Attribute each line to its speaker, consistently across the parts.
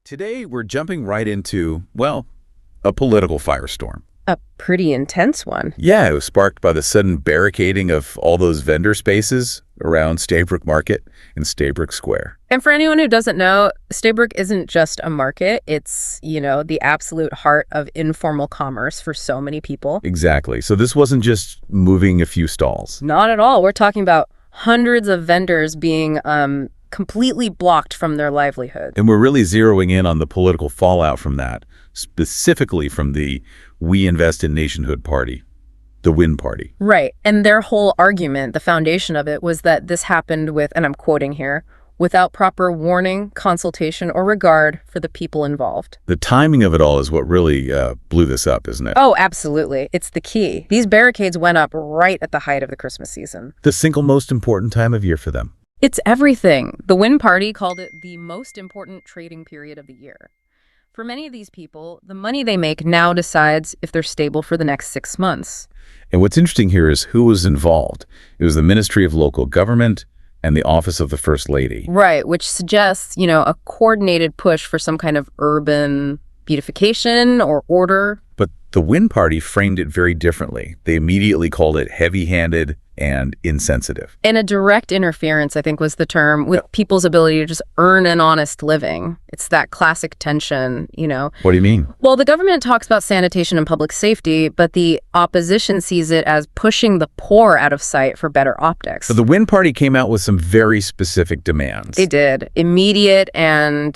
Speaker 1: Today, we're jumping right into, well, a political firestorm.
Speaker 2: A pretty intense one.
Speaker 1: Yeah, it was sparked by the sudden barricading of all those vendor spaces around Stabroek Market and Stabroek Square.
Speaker 2: And for anyone who doesn't know, Stabroek isn't just a market. It's, the absolute heart of informal commerce for so many people.
Speaker 1: Exactly. So this wasn't just moving a few stalls.
Speaker 2: Not at all. We're talking about hundreds of vendors being completely blocked from their livelihood.
Speaker 1: And we're really zeroing in on the political fallout from that, specifically from the We Invest in Nationhood Party, the WIN Party.
Speaker 2: Right. And their whole argument, the foundation of it, was that this happened with, and I'm quoting here, without proper warning, consultation, or regard for the people involved.
Speaker 1: The timing of it all is what really blew this up, isn't it?
Speaker 2: Oh, absolutely. It's the key. These barricades went up right at the height of the Christmas season.
Speaker 1: The single most important time of year for them.
Speaker 2: It's everything. The WIN Party called it the most important trading period of the year. For many of these people, the money they make now decides if they're stable for the next 6 months.
Speaker 1: And what's interesting here is who was involved. It was the Ministry of Local Government and the Office of the First Lady.
Speaker 2: Right, which suggests, a coordinated push for some kind of urban beautification or order.
Speaker 1: But the WIN Party framed it very differently. They immediately called it heavy-handed and insensitive.
Speaker 2: And a direct interference, I think, was the term, with people's ability to just earn an honest living. It's that classic tension,
Speaker 1: What do you mean?
Speaker 2: Well, the government talks about sanitation and public safety, but the opposition sees it as pushing the poor out of sight for better optics.
Speaker 1: So the WIN Party came out with some very specific demands.
Speaker 2: They did. Immediate and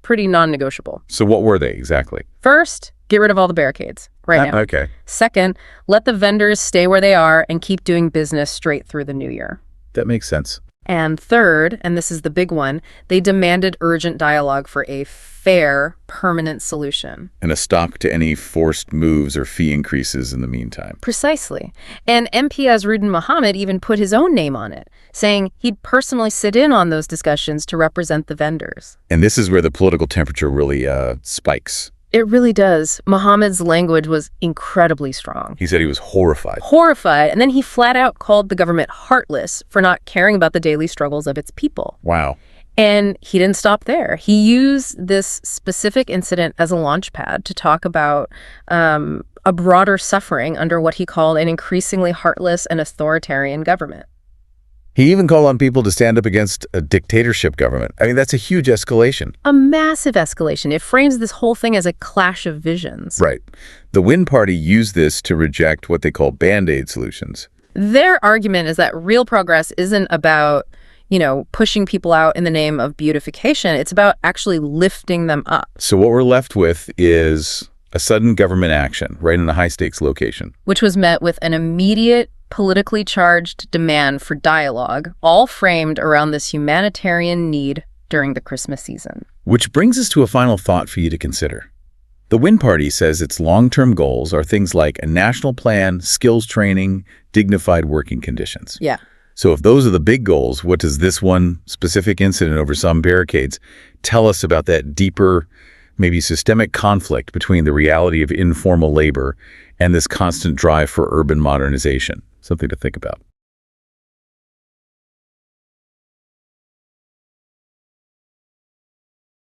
Speaker 2: pretty non-negotiable.
Speaker 1: So what were they exactly?
Speaker 2: First, get rid of all the barricades right now.
Speaker 1: Okay.
Speaker 2: Second, let the vendors stay where they are and keep doing business straight through the new year.
Speaker 1: That makes sense.
Speaker 2: And third, and this is the big one, they demanded urgent dialogue for a fair, permanent solution.
Speaker 1: And a stop to any forced moves or fee increases in the meantime.
Speaker 2: Precisely. And MP Azruddin Mohamed even put his own name on it, saying he'd personally sit in on those discussions to represent the vendors.
Speaker 1: And this is where the political temperature really spikes.
Speaker 2: It really does. Mohammed's language was incredibly strong.
Speaker 1: He said he was horrified.
Speaker 2: Horrified. And then he flat out called the government heartless for not caring about the daily struggles of its people.
Speaker 1: Wow.
Speaker 2: And he didn't stop there. He used this specific incident as a launch pad to talk about a broader suffering under what he called an increasingly heartless and authoritarian government.
Speaker 1: He even called on people to stand up against a dictatorship government. I mean, that's a huge escalation.
Speaker 2: A massive escalation. It frames this whole thing as a clash of visions.
Speaker 1: Right. The WIN Party used this to reject what they call Band-Aid solutions.
Speaker 2: Their argument is that real progress isn't about, pushing people out in the name of beautification. It's about actually lifting them up.
Speaker 1: So what we're left with is a sudden government action right in a high-stakes location.
Speaker 2: Which was met with an immediate, politically charged demand for dialogue, all framed around this humanitarian need during the Christmas season.
Speaker 1: Which brings us to a final thought for you to consider. The WIN Party says its long-term goals are things like a national plan, skills training, dignified working conditions.
Speaker 2: Yeah.
Speaker 1: So if those are the big goals, what does this one specific incident over some barricades tell us about that deeper, maybe systemic conflict between the reality of informal labor and this constant drive for urban modernization? Something to think about.